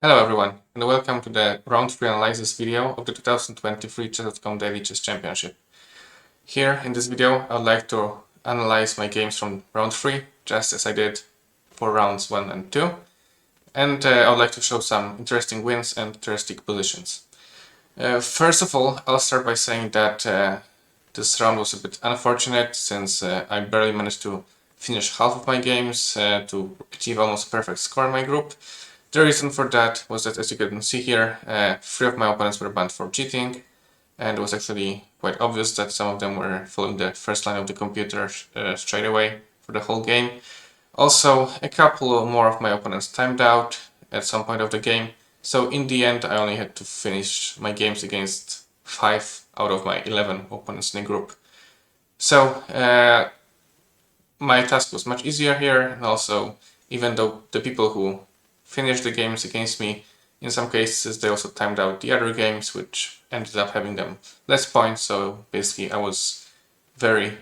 Hello everyone, and welcome to the round 3 analysis video of the 2023 Chess.com Daily Chess Championship. Here in this video I would like to analyze my games from round 3, just as I did for rounds 1 and 2, and I would like to show some interesting wins and interesting positions. First of all, I'll start by saying that this round was a bit unfortunate since I barely managed to finish half of my games to achieve almost a perfect score in my group. The reason for that was that, as you can see here, 3 of my opponents were banned for cheating, and it was actually quite obvious that some of them were following the first line of the computer straight away for the whole game. Also, a couple more of my opponents timed out at some point of the game, so in the end I only had to finish my games against 5 out of my 11 opponents in the group. So my task was much easier here, and also even though the people who finished the games against me, in some cases they also timed out the other games, which ended up having them less points, so basically I was very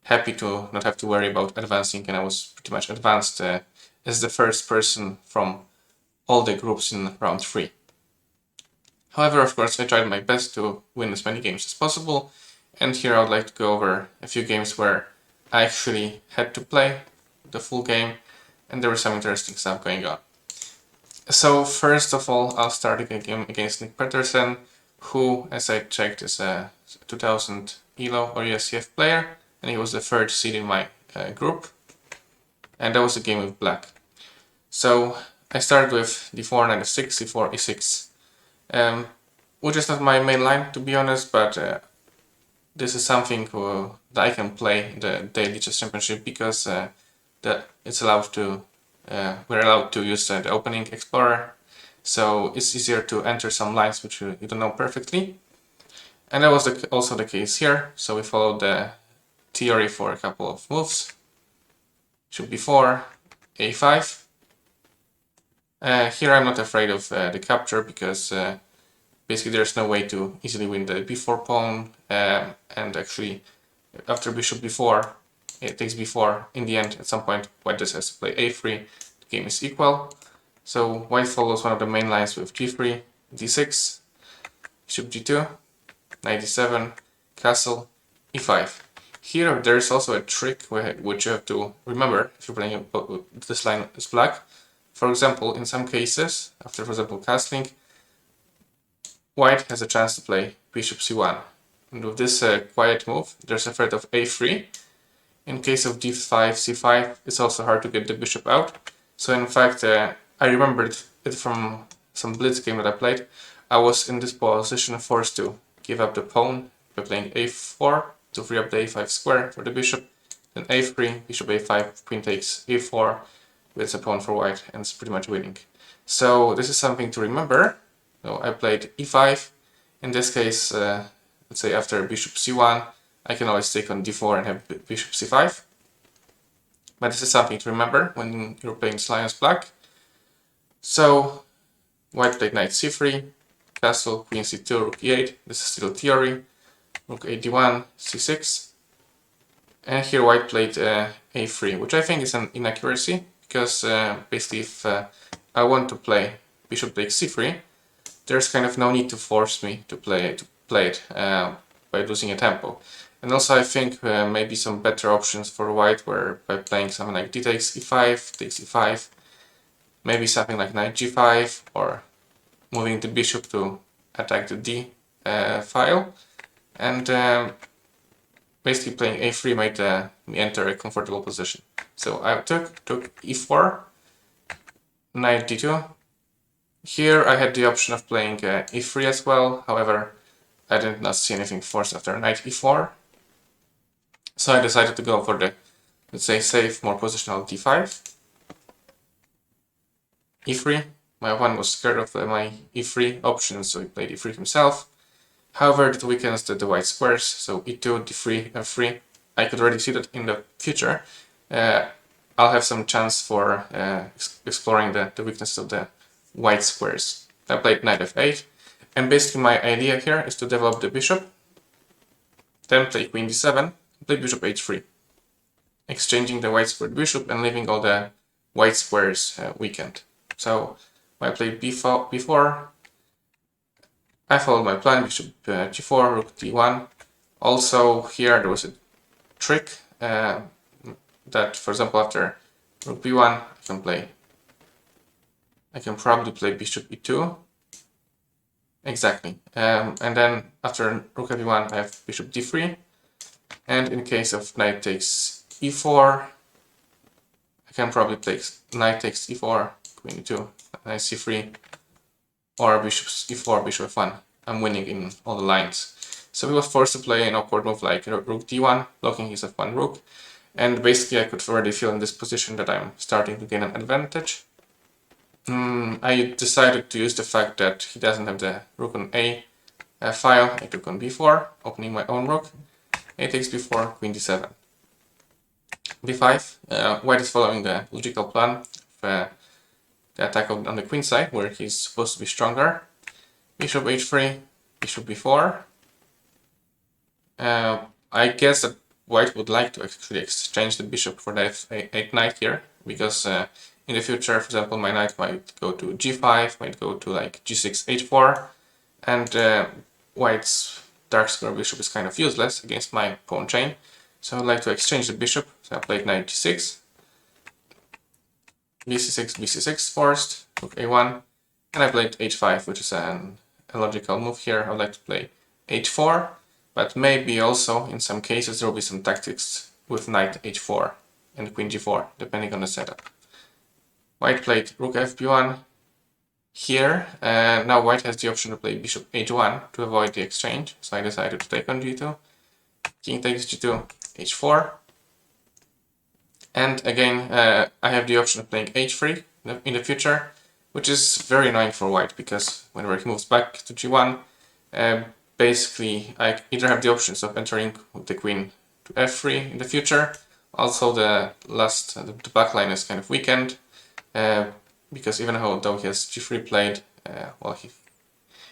happy to not have to worry about advancing, and I was pretty much advanced as the first person from all the groups in round 3. However, of course, I tried my best to win as many games as possible, and here I would like to go over a few games where I actually had to play the full game, and there was some interesting stuff going on. So first of all, I'll start a game against Nick Peterson, who, as I checked, is a 2000 ELO or ESCF player, and he was the third seed in my group, and that was a game with black. So I started with d4, knight f6, c4, e6, which is not my main line, to be honest, but this is something that I can play in the Daily Chess Championship because that it's allowed to we're allowed to use the opening explorer, so it's easier to enter some lines which you don't know perfectly, and that was also the case here. So we followed the theory for a couple of moves. Should be 4, a5. Here I'm not afraid of the capture because basically there's no way to easily win the b4 pawn, and actually after bishop b4 it takes b4. In the end, at some point, white just has to play a3. The game is equal. So white follows one of the main lines with g3, d6, bishop g2, knight d7, castle, e5. Here there is also a trick which you have to remember if you're playing this line as black. For example, in some cases, after for example castling, white has a chance to play bishop c1. And with this quiet move, there's a threat of a3. In case of d5, c5, it's also hard to get the bishop out. So in fact, I remembered it from some blitz game that I played. I was in this position forced to give up the pawn by playing a4 to free up the a5 square for the bishop. Then a3, bishop a5, queen takes a4 with a pawn for white, and it's pretty much winning. So this is something to remember. So I played e5. In this case, let's say after bishop c1, I can always take on d4 and have bishop c5. But this is something to remember when you're playing this line as black. So white played knight c3, castle, queen c2, rook e8. This is still theory. Rook a d1, c6. And here white played a3, which I think is an inaccuracy, because basically if I want to play bishop takes c3, there's kind of no need to force me to play it by losing a tempo. And also I think maybe some better options for white were by playing something like d takes e5, takes e5, maybe something like knight g5, or moving the bishop to attack the d file, and basically playing a3 made me enter a comfortable position. So I took e4, knight d2. Here I had the option of playing e3 as well, however I did not see anything forced after knight e4. So I decided to go for the, let's say, safe, more positional d5. e3. My opponent was scared of my e3 option, so he played e3 himself. However, that weakens the white squares, so e2, d3, f3. I could already see that in the future I'll have some chance for exploring the weakness of the white squares. I played knight f8, and basically my idea here is to develop the bishop, then play queen d7, play bishop h3, exchanging the white squared bishop and leaving all the white squares weakened. So I played b4. I followed my plan, bishop g4, rook d1. Also here there was a trick that, for example, after rook b1, I can probably play bishop e2. Exactly. And then after rook f1, I have bishop d3. And in case of knight takes e4, I can probably play knight takes e4, queen e2, knight c3, or bishop e4, bishop f1. I'm winning in all the lines. So we was forced to play an awkward move like rook d1, blocking his f1 rook. And basically I could already feel in this position that I'm starting to gain an advantage. I decided to use the fact that he doesn't have the rook on a file. I took on b4, opening my own rook. A takes b4, queen d7. b5, white is following the logical plan of the attack on the queen side, where he's supposed to be stronger. Bishop h3, bishop b4. I guess that white would like to actually exchange the bishop for the f8 knight here, because in the future, for example, my knight might go to g5, might go to like g6, h4, and white's dark square bishop is kind of useless against my pawn chain. So I'd like to exchange the bishop. So I played knight g6, bc6, bc6 forced, rook a1, and I played h5, which is a logical move here. I would like to play h4, but maybe also in some cases there will be some tactics with knight h4 and queen g4, depending on the setup. White played rook fb1 here. Now white has the option to play bishop h1 to avoid the exchange, so I decided to take on g2. King takes g2, h4. And again, I have the option of playing h3 in the future, which is very annoying for white, because whenever he moves back to g1, basically I either have the options of entering with the queen to f3 in the future. Also the backline is kind of weakened, because even though he has g3 played, well,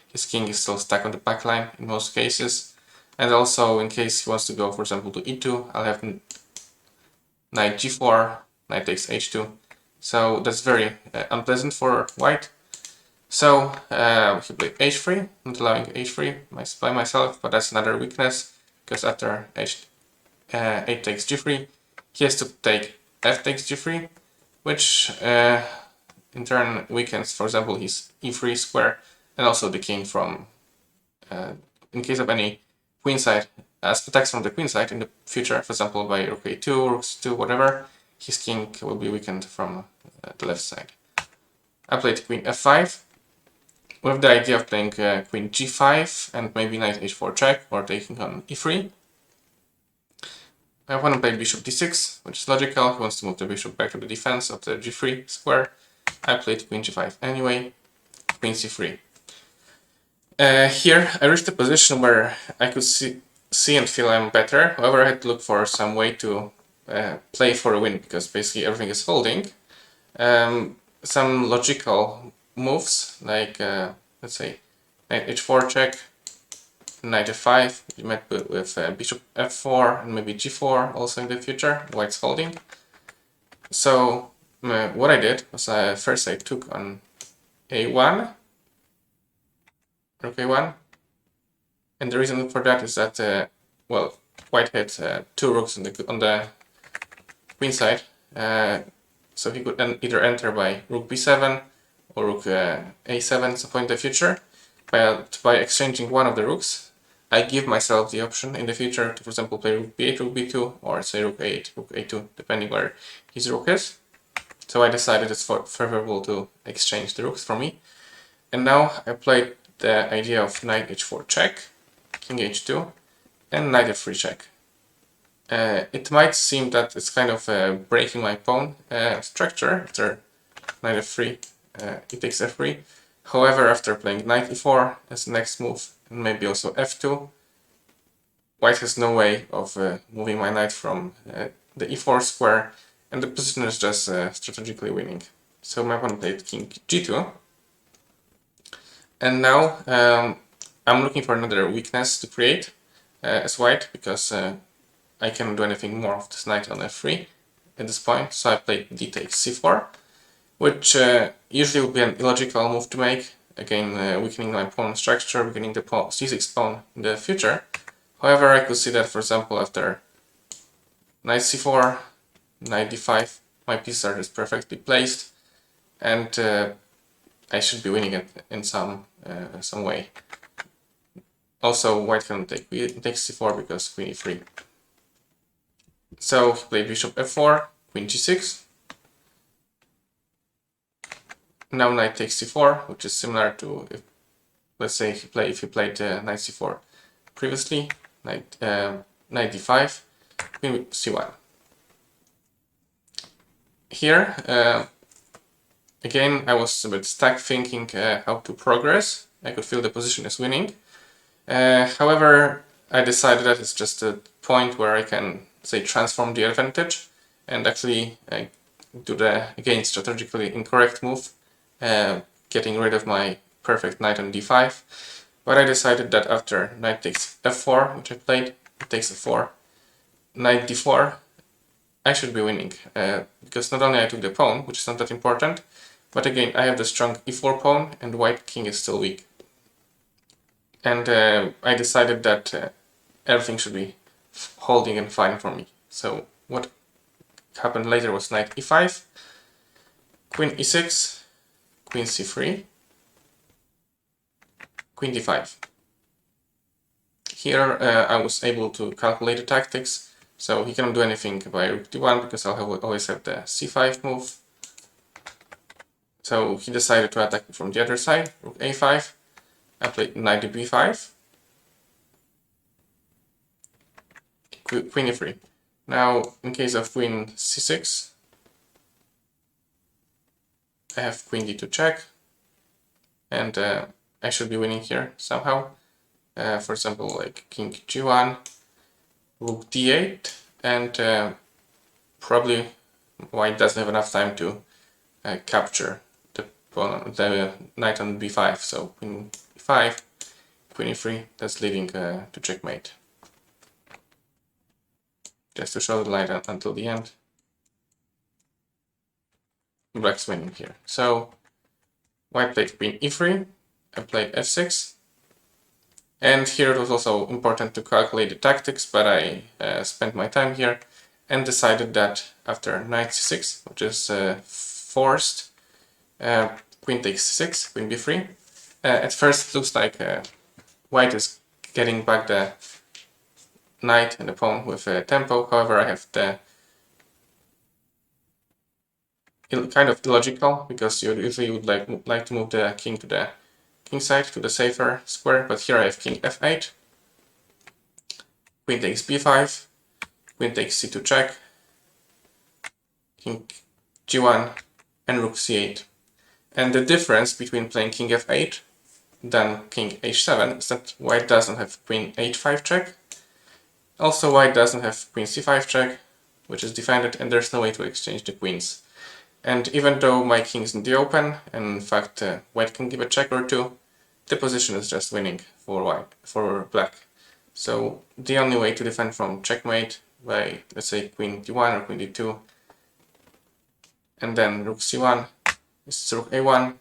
his king is still stuck on the backline in most cases. And also in case he wants to go, for example, to e2, I'll have knight g4, knight takes h2. So that's very unpleasant for white. So he played h3, not allowing h3 by myself, but that's another weakness, because after h8 takes g3, he has to take f takes g3, which in turn weakens, for example, his e3 square, and also the king from, in case of any queen side, as attacks from the queen side in the future, for example, by rook a2, rook c2, whatever, his king will be weakened from the left side. I played queen f5, with the idea of playing queen g5 and maybe knight h4 check, or taking on e3. I want to play bishop d6, which is logical. He wants to move the bishop back to the defense of the g3 square. I played queen g5 anyway, queen c3. Here I reached a position where I could see and feel I'm better. However, I had to look for some way to play for a win, because basically everything is folding. Some logical moves, like let's say knight h4 check, knight f5, you met with bishop f4 and maybe g4 also in the future, white's folding. So what I did was first I took on a1, rook a1, and the reason for that is that, well, white had two rooks on the queen side, so he could then either enter by rook b7 or rook a7 at some point in the future. But by exchanging one of the rooks, I give myself the option in the future to, for example, play rook b8, rook b2, or say rook a8, rook a2, depending where his rook is. So I decided it's favorable to exchange the rooks for me. And now I played the idea of knight h4 check, king h2, and knight f3 check. It might seem that it's kind of breaking my pawn structure after knight f3, e takes f3. However, after playing knight e4 as the next move, and maybe also f2, white has no way of moving my knight from the e4 square, and the position is just strategically winning. So my opponent played king g2. And now I'm looking for another weakness to create as white, because I cannot do anything more of this knight on f3 at this point. So I played d takes c4. which usually would be an illogical move to make, again weakening my pawn structure, weakening the c6 pawn in the future. However, I could see that, for example, after knight c4, knight d5, my pieces are just perfectly placed, and I should be winning it in some way. Also, white can take c4 because queen e3. So he played bishop f4, queen g6. Now knight takes c4, which is similar to, if, let's say, if he played knight c4 previously. Knight d5, queen c1. Here, again, I was a bit stuck thinking how to progress. I could feel the position is winning. However, I decided that it's just a point where I can, say, transform the advantage and actually do the, again, strategically incorrect move, getting rid of my perfect knight on d5. But I decided that after knight takes f4, which I played, it takes f4, knight d4, I should be winning, because not only I took the pawn, which is not that important, but again I have the strong e4 pawn and white king is still weak. And I decided that everything should be holding and fine for me. So what happened later was knight e5, queen e6, queen c3, queen d5. Here I was able to calculate the tactics. So he cannot do anything by rook d1 because I'll always have the c5 move. So he decided to attack me from the other side, rook a5. I played knight to b5, queen e3. Now, in case of queen c6, I have queen d2 check, and I should be winning here somehow. For example, like king g1, rook d8, and probably white doesn't have enough time to capture the knight on b5. So queen e5, queen e3, that's leading to checkmate. Just to show the light until the end. Black's winning here. So white played queen e3, I played f6. And here it was also important to calculate the tactics, but I spent my time here and decided that after knight c6, which is forced, queen takes c6, queen b3. At first it looks like white is getting back the knight and the pawn with tempo. However, I have the kind of illogical, because you usually would like to move the king to the king side, to the safer square, but here I have king f8, queen takes b5, queen takes c2 check, king g1, and rook c8. And the difference between playing king f8 than king h7 is that white doesn't have queen h5 check. Also, white doesn't have queen c5 check, which is defended, and there's no way to exchange the queens. And even though my king is in the open, and in fact white can give a check or two, the position is just winning for black. So the only way to defend from checkmate by, let's say, queen d1 or queen d2, and then rook c1, is rook a1,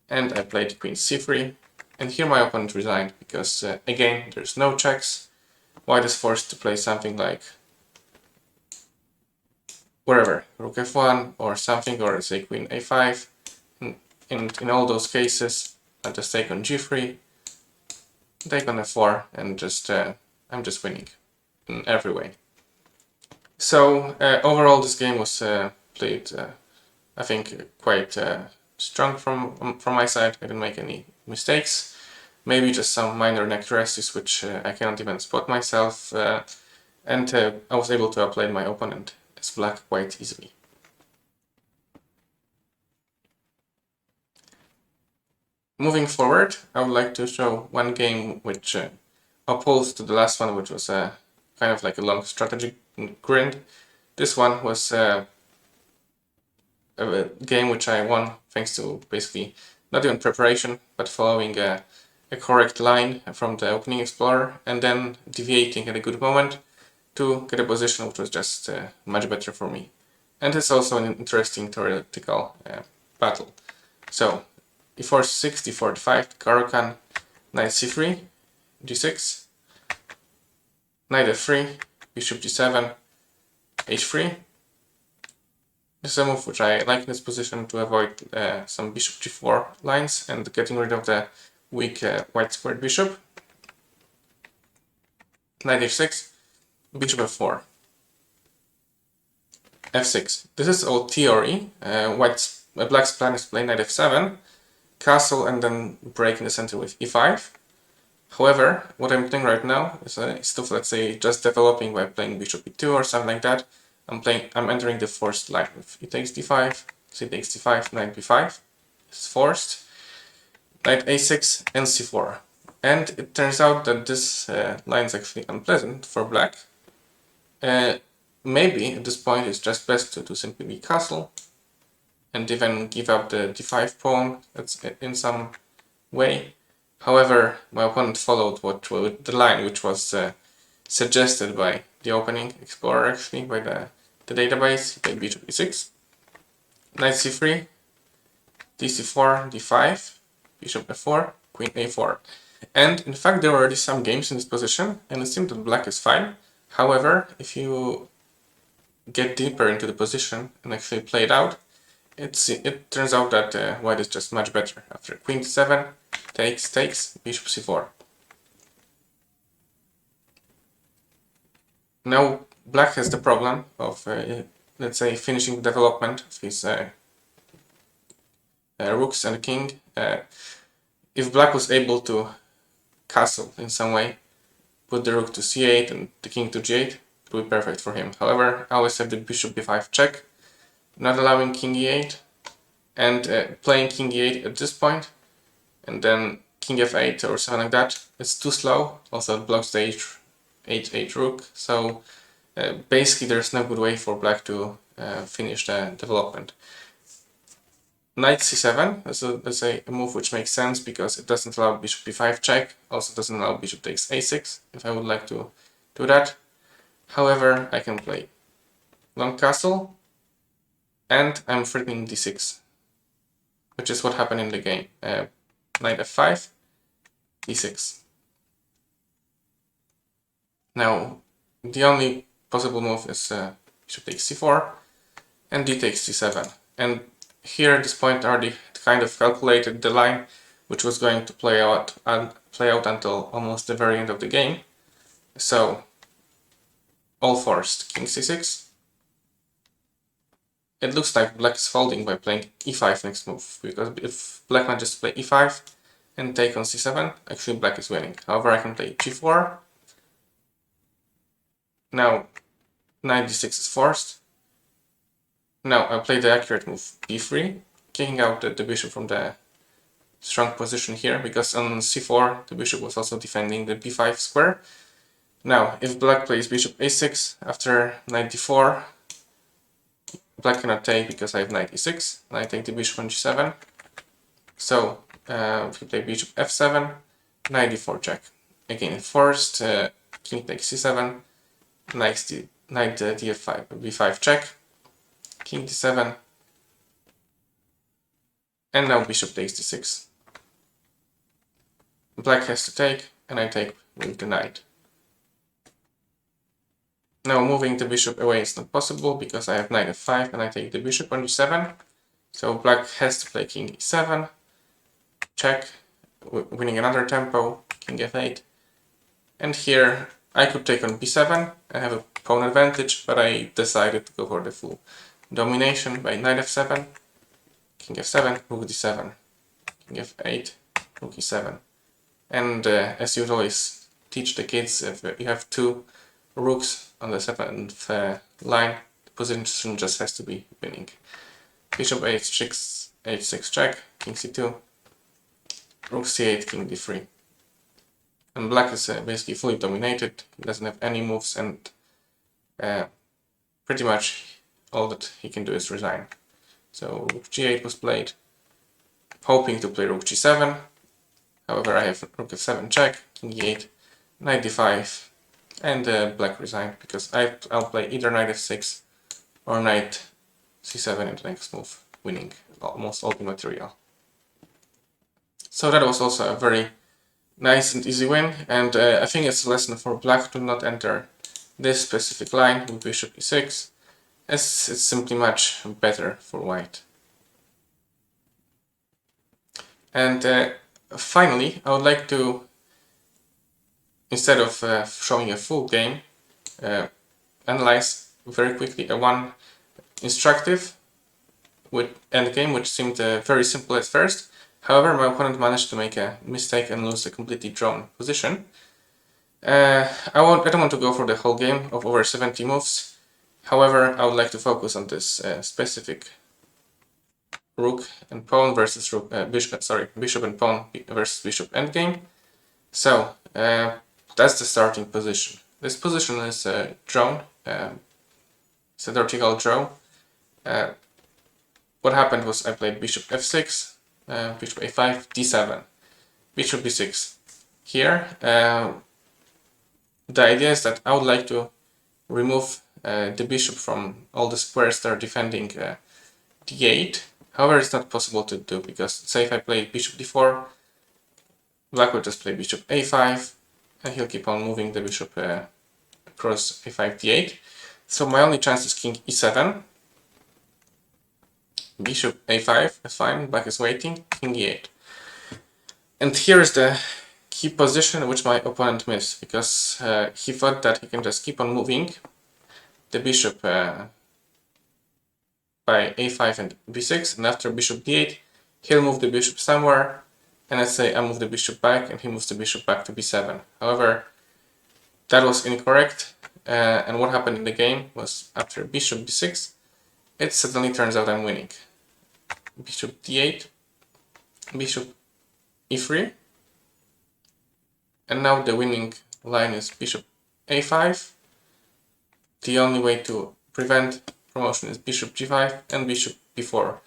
and I played queen c3, and here my opponent resigned because again there's no checks. White is forced to play something like wherever, rook f1 or something, or say queen a5. In all those cases, I just take on g3, take on f4, and just I'm just winning in every way. So overall, this game was played, I think, quite strong from my side. I didn't make any mistakes. Maybe just some minor inaccuracies which I cannot even spot myself, and I was able to outplay my opponent as black quite easily. Moving forward, I would like to show one game which opposed to the last one, which was kind of like a long strategy grind. This one was a game which I won thanks to basically not even preparation, but following a correct line from the opening explorer and then deviating at a good moment to get a position which was just much better for me. And it's also an interesting theoretical battle. So, e4 6, d4 d5, Caro-Kann, knight c3, g6, knight f3, bishop g7, h3. This is a move which I like in this position to avoid some bishop g4 lines and getting rid of the weak white squared bishop. Knight h6, bishop f4, f6. This is all theory. Black's plan is to play knight f7, castle, and then break in the center with e5. However, what I'm doing right now is stuff, let's say, just developing by playing bishop e2 or something like that. I'm entering the forced line with e takes d5, c takes d5, knight b5. It's forced. Knight a6 and c4. And it turns out that this line is actually unpleasant for black. Maybe at this point it's just best to simply be castle and even give up the d5 pawn in some way. However, my opponent followed the line which was suggested by the opening explorer, actually, by the database. He played bishop e6, knight c3, dc4, d5, bishop f4, queen a4. And in fact, there were already some games in this position, and it seemed that black is fine. However, if you get deeper into the position and actually play it out, it turns out that white is just much better. After queen d7, takes, bishop c4. Now black has the problem of, let's say, finishing the development of his rooks and king. If black was able to castle in some way, put the rook to c8 and the king to g8, it would be perfect for him. However, I always have the bishop b5 check, not allowing king e8, and playing king e8 at this point, and then king f8 or something like that. It's too slow. Also, it blocks the h8 rook. So basically, there's no good way for black to finish the development. Knight c7 is a move which makes sense because it doesn't allow bishop b5 check, also doesn't allow bishop takes a6 if I would like to do that. However, I can play long castle and I'm threatening d6, which is what happened in the game. Knight f5, d6. Now, the only possible move is bishop takes c4 and d takes c7. And here at this point I already kind of calculated the line which was going to play out until almost the very end of the game. So all forced, king c6. It looks like black is folding by playing e5 next move, because if black manages to play e5 and take on c7, actually black is winning. However, I can play g4. Now knight d6 is forced. Now I play the accurate move b3, kicking out the bishop from the strong position here, because on c4 the bishop was also defending the b5 square. Now if black plays bishop a6 after knight d4, black cannot take because I have knight e6, and I take the bishop on g7. So if you play bishop f7, knight d4 check. Again forced, king takes c7, knight d5, b5 check, king d7, and now bishop takes d6. Black has to take, and I take with the knight. Now moving the bishop away is not possible because I have knight f5 and I take the bishop on g7. So black has to play king e7, check, winning another tempo, king f8. And here I could take on b7 and have a pawn advantage, but I decided to go for the full domination by knight f7, king f7, rook d7, king f8, rook e7. And as you would always teach the kids, if you have two rooks on the 7th line, the position just has to be winning. Bishop h6 check, king c2, rook c8, king d3. And black is basically fully dominated, he doesn't have any moves, and pretty much all that he can do is resign. So rook g8 was played, hoping to play rook g7. However, I have rook f7 check, king e8, knight d5, and black resigned because I'll play either knight f6 or knight c7 in the next move, winning almost all the material. So that was also a very nice and easy win, and I think it's a lesson for black to not enter this specific line with bishop e6, as it's simply much better for white. And finally, I would like to, instead of showing a full game, analyze very quickly a one instructive endgame, which seemed very simple at first. However, my opponent managed to make a mistake and lose a completely drawn position. I don't want to go for the whole game of over 70 moves. However, I would like to focus on this specific rook and pawn versus bishop and pawn versus bishop endgame. So that's the starting position. This position is drawn. It's a vertical draw. What happened was I played bishop f6, bishop a5, d7, bishop b6. Here, the idea is that I would like to remove the bishop from all the squares that are defending d8. However, it's not possible to do, because say if I play bishop d4, black will just play bishop a5, and he'll keep on moving the bishop across a5, d8. So my only chance is king e7, bishop a5, that's fine, black is waiting, king e8. And here is the key position which my opponent missed, because he thought that he can just keep on moving the bishop by a5 and b6, and after bishop d8, he'll move the bishop somewhere, and let's say I move the bishop back, and he moves the bishop back to b7. However, that was incorrect, and what happened in the game was after bishop b6, it suddenly turns out I'm winning. Bishop d8, bishop e3, and now the winning line is bishop a5. The only way to prevent promotion is bishop g5, and bishop b4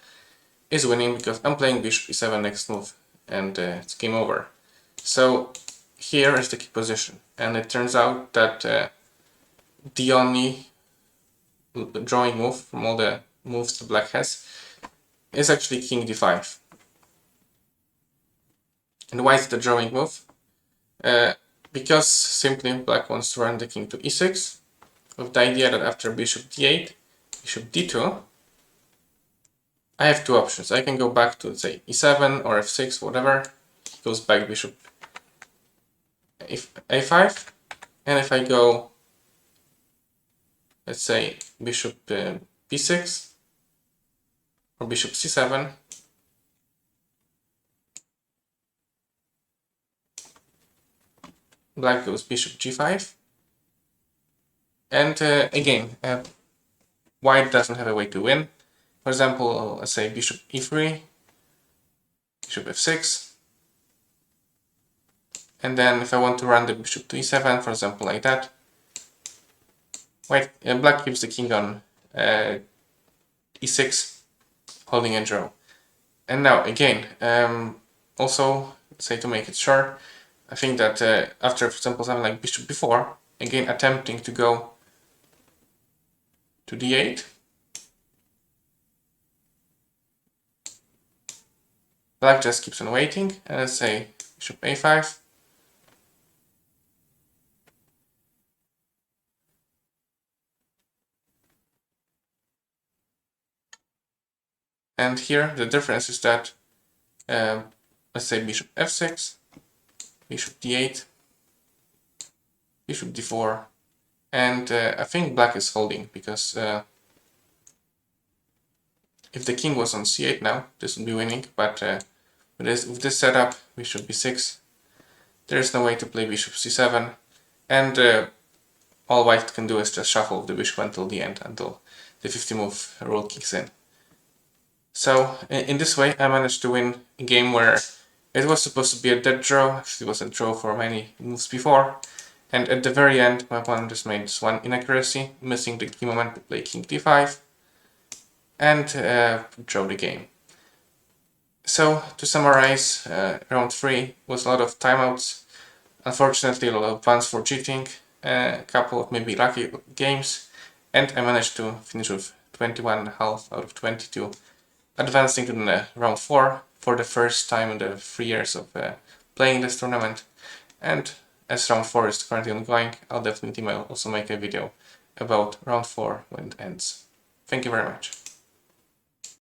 is winning because I'm playing bishop e7 next move, and it's game over. So here is the key position, and it turns out that the only drawing move from all the moves the black has is actually king d5. And why is it the drawing move? Because simply black wants to run the king to e6, with the idea that after bishop d8, bishop d2, I have two options. I can go back to, say, e7 or f6, whatever. He goes back bishop a5, and if I go, let's say, bishop b6 or bishop c7, black goes bishop g5, and again, white doesn't have a way to win. For example, let's say bishop e3, bishop f6, and then if I want to run the bishop to e7, for example, like that, black keeps the king on e6, holding a draw. And now again, also, say to make it sure, I think that after, for example, something like bishop b4, again attempting to go to d8, black just keeps on waiting, and let's say bishop a5, and here the difference is that let's say bishop f6, bishop d8, bishop d4, and I think black is holding, because if the king was on c8 now, this would be winning, but with this setup, bishop b6, there is no way to play bishop c7, and all white can do is just shuffle the bishop until the end, until the 50 move rule kicks in. So in this way, I managed to win a game where it was supposed to be a dead draw. Actually, it was a draw for many moves before, and at the very end, my opponent just made this one inaccuracy, missing the key moment to play king d5, and draw the game. So to summarize, round 3 was a lot of timeouts, unfortunately a lot of bans for cheating, a couple of maybe lucky games, and I managed to finish with 21.5 out of 22, advancing to the round 4 for the first time in the 3 years of playing this tournament. And as round 4 is currently ongoing, I'll definitely also make a video about round 4 when it ends. Thank you very much.